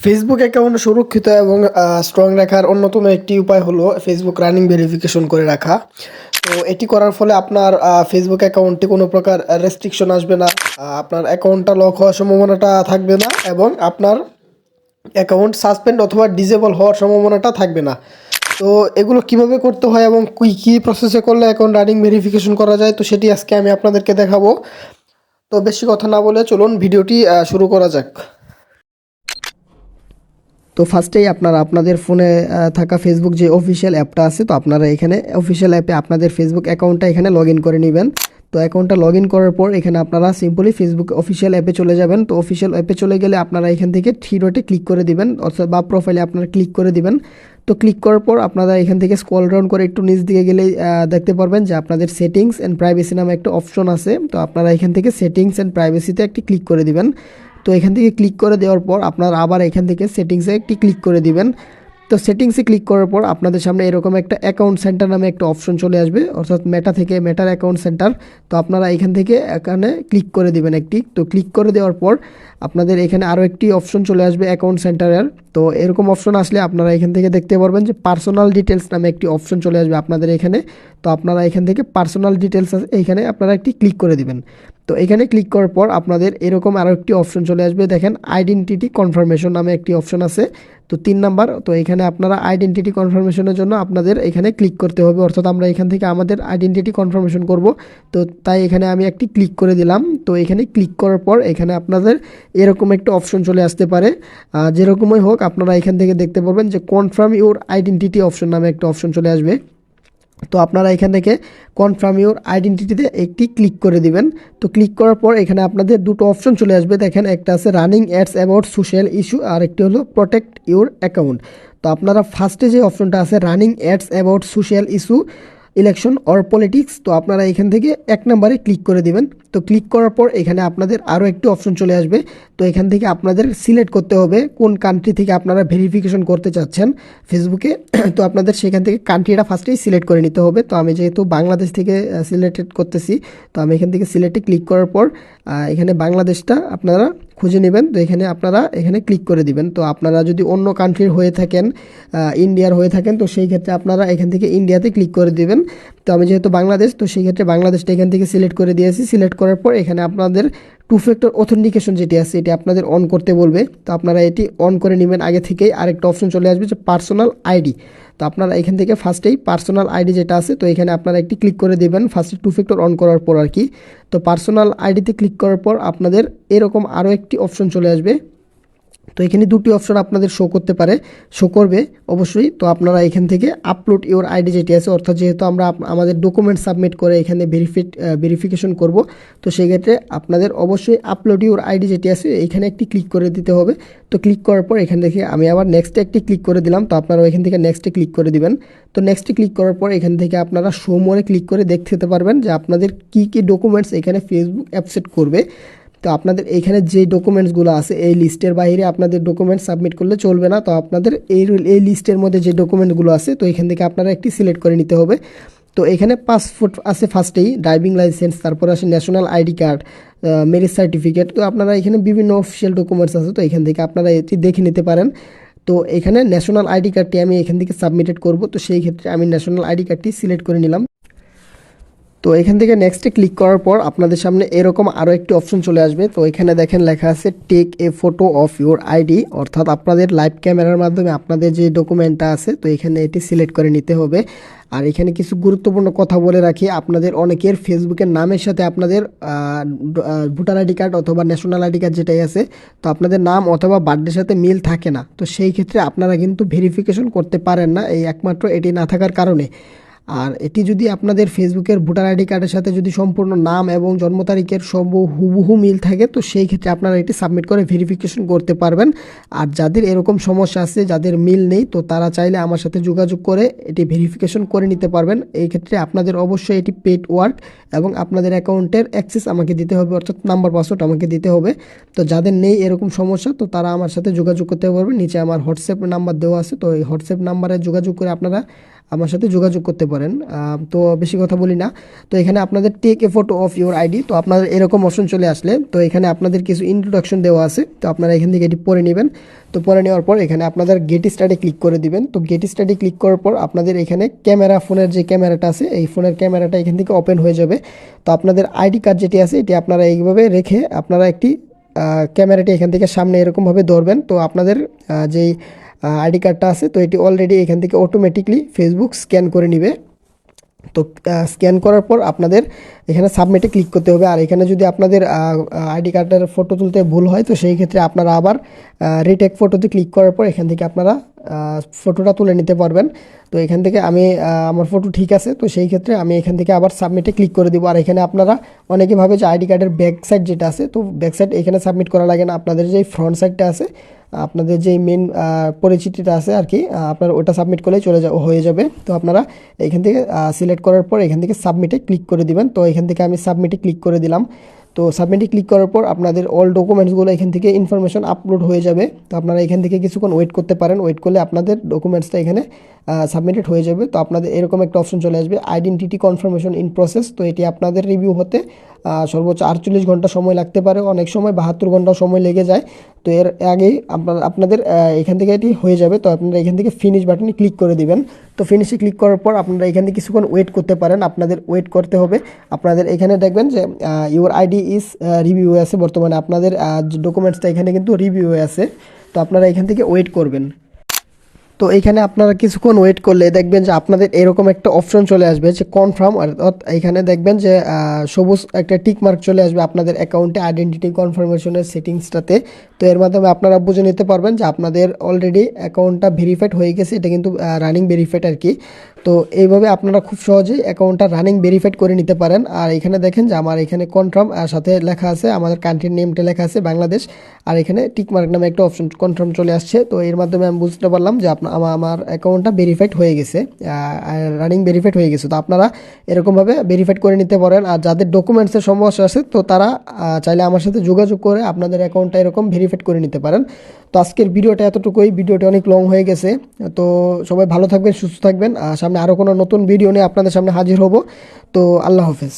Facebook account সুরক্ষিত এবং strong রাখার অন্যতম একটি উপায় হলো ফেসবুক রানিং ভেরিফিকেশন করে রাখা। তো এটি করার ফলে আপনার ফেসবুক অ্যাকাউন্টে কোনো প্রকার রেস্ট্রিকশন আসবে না, আপনার অ্যাকাউন্টটা লক হওয়ার সম্ভাবনাটা থাকবে না এবং আপনার অ্যাকাউন্ট সাসপেন্ড অথবা ডিসেবল হওয়ার সম্ভাবনাটা থাকবে না। তো এগুলো কিভাবে করতে হয় এবং কী প্রসেসে করলে অ্যাকাউন্ট রানিং ভেরিফিকেশন করা যায়, তো সেটি আজকে আমি আপনাদেরকে দেখাবো। তো বেশি কথা না বলে চলুন ভিডিওটি শুরু করা যাক। তো ফার্স্টেই আপনারা আপনাদের ফোনে থাকা ফেসবুক যে অফিসিয়াল অ্যাপটা আছে, তো আপনারা এখানে অফিসিয়াল অ্যাপে আপনাদের ফেসবুক অ্যাকাউন্টটা এখানে লগ ইন করে নেবেন। তো অ্যাকাউন্টটা লগ ইন করার পর এখানে আপনারা সিম্পলি ফেসবুক অফিসিয়াল অ্যাপে চলে যাবেন। তো অফিসিয়াল অ্যাপে চলে গেলে আপনারা এখান থেকে থ্রি ডটে ক্লিক করে দিবেন অথবা বা প্রোফাইলে আপনারা ক্লিক করে দিবেন। তো ক্লিক করার পর আপনারা এখান থেকে স্ক্রল ডাউন করে একটু নিচ দিকে গেলেই দেখতে পারবেন যে আপনাদের সেটিংস অ্যান্ড প্রাইভেসি নামে একটা অপশন আছে। তো আপনারা এখান থেকে সেটিংস অ্যান্ড প্রাইভেসিতে একটি ক্লিক করে দিবেন। তো এখান থেকে ক্লিক করে দেওয়ার পর আপনারা আবার এখান থেকে সেটিংসে একটি ক্লিক করে দিবেন। তো সেটিংসে ক্লিক করার পর আপনাদের সামনে এরকম একটা অ্যাকাউন্ট সেন্টার নামে একটা অপশন চলে আসবে, অর্থাৎ মেটা থেকে মেটার অ্যাকাউন্ট সেন্টার। তো আপনারা এখান থেকে এখানে ক্লিক করে দিবেন একটি। তো ক্লিক করে দেওয়ার পর আপনাদের এখানে আরও একটি অপশন চলে আসবে অ্যাকাউন্ট সেন্টারের। তো এরকম অপশন আসলে আপনারা এখান থেকে দেখতে পারবেন যে পার্সোনাল ডিটেলস নামে একটি অপশন চলে আসবে আপনাদের এখানে। তো আপনারা এখান থেকে পার্সোনাল ডিটেলস এইখানে আপনারা একটি ক্লিক করে দিবেন। তো এখানে ক্লিক করার পর আপনাদের এরকম আরও একটি অপশন চলে আসবে, দেখেন আইডেন্টিটি কনফার্মেশন নামে একটি অপশন আছে। তো 3 নাম্বার, তো এখানে আপনারা আইডেন্টিটি কনফার্মেশনের জন্য আপনাদের এখানে ক্লিক করতে হবে, অর্থাৎ আমরা এখান থেকে আমাদের আইডেন্টিটি কনফার্মেশন করব। তো তাই এখানে আমি একটি ক্লিক করে দিলাম। তো এখানে ক্লিক করার পর এখানে আপনাদের এরকম একটা অপশন চলে আসতে পারে। যেরকমই হোক আপনারা এখান থেকে দেখতে পারবেন যে কনফার্ম ইউর আইডেন্টিটি অপশন নামে একটা অপশন চলে আসবে। তো আপনারা এখান থেকে কনফার্ম ইউর আইডেন্টিটিতে একটি ক্লিক করে দিবেন। তো ক্লিক করার পর এখানে আপনাদের দুটো অপশন চলে আসবে, দেখেন একটা আছে running ads about social issue আর একটি হলো প্রোটেক্ট ইউর অ্যাকাউন্ট। তো আপনারা ফার্স্টে যে অপশনটা আছে running ads about social issue election or politics, তো আপনারা এখান থেকে 1 নম্বরে ক্লিক করে দিবেন। তো ক্লিক করার পর এখানে আপনাদের আরও একটি অপশন চলে আসবে। তো এখান থেকে আপনাদের সিলেক্ট করতে হবে কোন কান্ট্রি থেকে আপনারা ভেরিফিকেশন করতে চাচ্ছেন ফেসবুকে। তো আপনাদের সেখান থেকে কান্ট্রিটা ফার্স্টেই সিলেক্ট করে নিতে হবে। তো আমি যেহেতু বাংলাদেশ থেকে সিলেক্টেড করতেছি, তো আমি এখান থেকে সিলেক্টে ক্লিক করার পর এখানে বাংলাদেশটা আপনারা খুঁজে নেবেন। তো এখানে আপনারা এখানে ক্লিক করে দিবেন। তো আপনারা যদি অন্য কান্ট্রির হয়ে থাকেন, ইন্ডিয়ার হয়ে থাকেন, তো সেই ক্ষেত্রে আপনারা এখান থেকে ইন্ডিয়াতে ক্লিক করে দিবেন। তো আমি যেহেতু বাংলাদেশ, তো সেই ক্ষেত্রে বাংলাদেশটা এখান থেকে সিলেক্ট করে দিয়েছি। সিলেক্ট করার পর এখানে আপনাদের 2 ফ্যাক্টর অথেন্টিকেশন যেটি আছে এটি আপনাদের অন করতে বলবে। তো আপনারা এটি অন করে নেবেন আগে থেকেই। আরেকটা অপশন চলে আসবে যে পার্সোনাল আইডি। তো আপনারা এখান থেকে ফার্স্টেই পার্সোনাল আইডি যেটা আছে, তো এখানে আপনারা একটি ক্লিক করে দেবেন ফার্স্টে 2 ফ্যাক্টর অন করার পর আর কি। তো পার্সোনাল আইডিতে ক্লিক করার পর আপনাদের এরকম আরও একটি অপশন চলে আসবে। তো এখানে দুটি অপশন আপনাদের শো করতে পারে, শো করবে অবশ্যই। তো আপনারা এখান থেকে আপলোড ইওর আইডি যেটি আছে, অর্থাৎ যেহেতু আমরা আমাদের ডকুমেন্ট সাবমিট করে এখানে ভেরিফিকেশন করব, তো সেক্ষেত্রে আপনাদের অবশ্যই আপলোড ইওর আইডি যেটি আছে এখানে একটি ক্লিক করে দিতে হবে। তো ক্লিক করার পর এখান থেকে আমি আবার নেক্সটে একটি ক্লিক করে দিলাম। তো আপনারা এখান থেকে নেক্সটে ক্লিক করে দিবেন। তো নেক্সটে ক্লিক করার পর এখান থেকে আপনারা শো মোরে ক্লিক করে দেখতে পারবেন যে আপনাদের কী কী ডকুমেন্টস এখানে ফেসবুক অ্যাকসেপ্ট করবে। তো আপনাদের এইখানে যে ডকুমেন্টসগুলো আছে এই লিস্টের বাইরে আপনাদের ডকুমেন্ট সাবমিট করলে চলবে না। তো আপনাদের এই লিস্টের মধ্যে যে ডকুমেন্টগুলো আছে, তো এখান থেকে আপনারা একটি সিলেক্ট করে নিতে হবে। তো এখানে পাসপোর্ট আছে ফার্স্টেই, ড্রাইভিং লাইসেন্স, তারপর আসে national ID card, marriage certificate. তো আপনারা এখানে বিভিন্ন অফিসিয়াল ডকুমেন্টস আছে, তো এখান থেকে আপনারা এটি দেখে নিতে পারেন। তো এখানে ন্যাশনাল আইডি কার্ডটি আমি এখান থেকে সাবমিটেড করব। তো সেই ক্ষেত্রে আমি ন্যাশনাল আইডি কার্ডটি সিলেক্ট করে নিলাম। তো এখান থেকে নেক্সটে ক্লিক করার পর আপনাদের সামনে এরকম আরও একটি অপশন চলে আসবে। তো এখানে দেখেন লেখা আছে take a photo of your ID, অর্থাৎ আপনাদের লাইভ ক্যামেরার মাধ্যমে আপনাদের যে ডকুমেন্টটা আছে তো এখানে এটি সিলেক্ট করে নিতে হবে। আর এখানে কিছু গুরুত্বপূর্ণ কথা বলে রাখি, আপনাদের অনেকের ফেসবুকের নামের সাথে আপনাদের ভোটার আইডি কার্ড অথবা ন্যাশনাল আইডি কার্ড যেটাই আছে, তো আপনাদের নাম অথবা বার্থডের সাথে মিল থাকে না। তো সেই ক্ষেত্রে আপনারা কিন্তু ভেরিফিকেশন করতে পারেন না, এই একমাত্র এটি না থাকার কারণে। আর এটি যদি আপনাদের ফেসবুকের ভোটার আইডি কার্ডের সাথে যদি সম্পূর্ণ নাম এবং জন্ম তারিখের সব হুবহু মিল থাকে, তো সেই ক্ষেত্রে আপনারা এটি সাবমিট করে ভেরিফিকেশন করতে পারবেন। আর যাদের এরকম সমস্যা আছে, যাদের মিল নেই, তো তারা চাইলে আমার সাথে যোগাযোগ করে এটি ভেরিফিকেশন করে নিতে পারবেন। এই ক্ষেত্রে আপনাদের অবশ্যই এটি পেড ওয়ার্ক এবং আপনাদের অ্যাকাউন্টের অ্যাক্সেস আমাকে দিতে হবে, অর্থাৎ নাম্বার পাসওয়ার্ড আমাকে দিতে হবে। তো যাদের নেই এরকম সমস্যা, তো তারা আমার সাথে যোগাযোগ করতে পারবেন। নিচে আমার হোয়াটসঅ্যাপ নাম্বার দেওয়া আছে, তো এই হোয়াটসঅ্যাপ নাম্বারে যোগাযোগ করে আপনারা আমার সাথে যোগাযোগ করতে পারেন। তো বেশি কথা বলি না, তো এখানে আপনাদের take a photo of your ID, তো আপনাদের এরকম অপশন চলে আসলে তো এখানে আপনাদের কিছু ইন্ট্রোডাকশন দেওয়া আছে, তো আপনারা এখান থেকে এটি পড়ে নেবেন। তো পরে নেওয়ার পর এখানে আপনাদের গেট স্টার্টে ক্লিক করে দিবেন। তো গেট স্টার্টে ক্লিক করার পর আপনাদের এখানে ক্যামেরা, ফোনের যে ক্যামেরাটা আছে এই ফোনের ক্যামেরাটা এখান থেকে ওপেন হয়ে যাবে। তো আপনাদের আইডি কার্ড যেটি আছে এটি আপনারা এইভাবে রেখে আপনারা একটি ক্যামেরাটি এখান থেকে সামনে এরকমভাবে ধরবেন। তো আপনাদের যেই আইডি কার্ডটা আছে তো এটি অলরেডি এখান থেকে অটোমেটিকলি ফেসবুক স্ক্যান করে নিবে। তো স্ক্যান করার পর আপনাদের এখানে সাবমিটে ক্লিক করতে হবে। আর এখানে যদি আপনাদের আইডি কার্ডের ফটো তুলতে ভুল হয় তো সেই ক্ষেত্রে আপনারা আবার রিটেক ফটোতে ক্লিক করার পর এখান থেকে আপনারা ফটোটা তুলে নিতে পারবেন। তো এখান থেকে আমি আমার ফটো ঠিক আছে, তো সেই ক্ষেত্রে আমি এখান থেকে আবার সাবমিটে ক্লিক করে দিব। আর এখানে আপনারা অনেকে ভাবে যে আইডি কার্ডের ব্যাক সাইড যেটা আছে তো ব্যাক সাইড এখানে সাবমিট করা লাগে না, আপনাদের যে ফ্রন্ট সাইডটা আছে আপনাদের যেই মেন পরিচিতিটা আছে আর কি আপনার ওটা সাবমিট করলেই হয়ে যাবে। তো আপনারা এখান থেকে সিলেক্ট করার পর এখান থেকে সাবমিটে ক্লিক করে দিবেন। তো এখান থেকে আমি সাবমিটে ক্লিক করে দিলাম। তো সাবমিটে ক্লিক করার পর আপনাদের অল ডকুমেন্টসগুলো এখান থেকে ইনফরমেশন আপলোড হয়ে যাবে। তো আপনারা এখান থেকে কিছুক্ষণ ওয়েট করতে পারেন, ওয়েট করলে আপনাদের ডকুমেন্টসটা এখানে সাবমিটেড হয়ে যাবে। তো আপনাদের এরকম একটা অপশন চলে আসবে, আইডেন্টিটি কনফার্মেশন ইন প্রসেস। তো এটি আপনাদের রিভিউ হতে সর্বোচ্চ 48 ঘন্টা সময় লাগতে পারে, অনেক সময় 72 ঘন্টা সময় লেগে যায়। তো এর আগেই আপনাদের এখান থেকে এটি হয়ে যাবে। তো আপনারা এখান থেকে ফিনিশ বাটনে ক্লিক করে দিবেন। তো ফিনিশে ক্লিক করার পর আপনারা এখান থেকে কিছুক্ষণ ওয়েট করতে পারেন, আপনাদের ওয়েট করতে হবে। আপনাদের এখানে দেখবেন যে ইউর আইডি ইজ রিভিউ আছে, বর্তমানে আপনাদের ডকুমেন্টসটা এখানে কিন্তু রিভিউ আছে। তো আপনারা এখান থেকে ওয়েট করবেন। তো এখানে আপনারা কিছুক্ষণ ওয়েট করলে দেখবেন যে আপনাদের এরকম একটা অপশন চলে আসবে যে কনফার্ম, অর্থাৎ এখানে দেখবেন যে সবুজ একটা টিক মার্ক চলে আসবে আপনাদের অ্যাকাউন্টে আইডেন্টিটি কনফার্মেশনের সেটিংসটাতে। তো এর মাধ্যমে আপনারা বুঝে নিতে পারবেন যে আপনাদের অলরেডি অ্যাকাউন্টটা ভেরিফাইড হয়ে গেছে, এটা কিন্তু রানিং ভেরিফাইড আর কি। তো এইভাবে আপনারা খুব সহজেই অ্যাকাউন্টটা রানিং ভেরিফাইড করে নিতে পারেন। আর এখানে দেখেন যে আমার এখানে কনফার্ম আর সাথে লেখা আছে আমাদের কান্ট্রির নেমটা লেখা আছে বাংলাদেশ, আর এখানে টিক মার্ক নামে একটা অপশন কনফার্ম চলে আসছে। তো এর মাধ্যমে আমি বুঝতে পারলাম যে আমার অ্যাকাউন্টটা ভেরিফাইড হয়ে গেছে, রানিং ভেরিফাইড হয়ে গেছে। তো আপনারা এরকমভাবে ভেরিফাইড করে নিতে পারেন। আর যাদের ডকুমেন্টসের সমস্যা আছে তো তারা চাইলে আমার সাথে যোগাযোগ করে আপনাদের অ্যাকাউন্টটা এরকম ভেরিফাইড করে নিতে পারেন। তো আজকের ভিডিওটা এতটুকুই, ভিডিওটা অনেক লং হয়ে গেছে। তো সবাই ভালো থাকবেন, সুস্থ থাকবেন। সামনে আরও কোনো নতুন ভিডিও নিয়ে আপনাদের সামনে হাজির হব। তো আল্লাহ হাফেজ।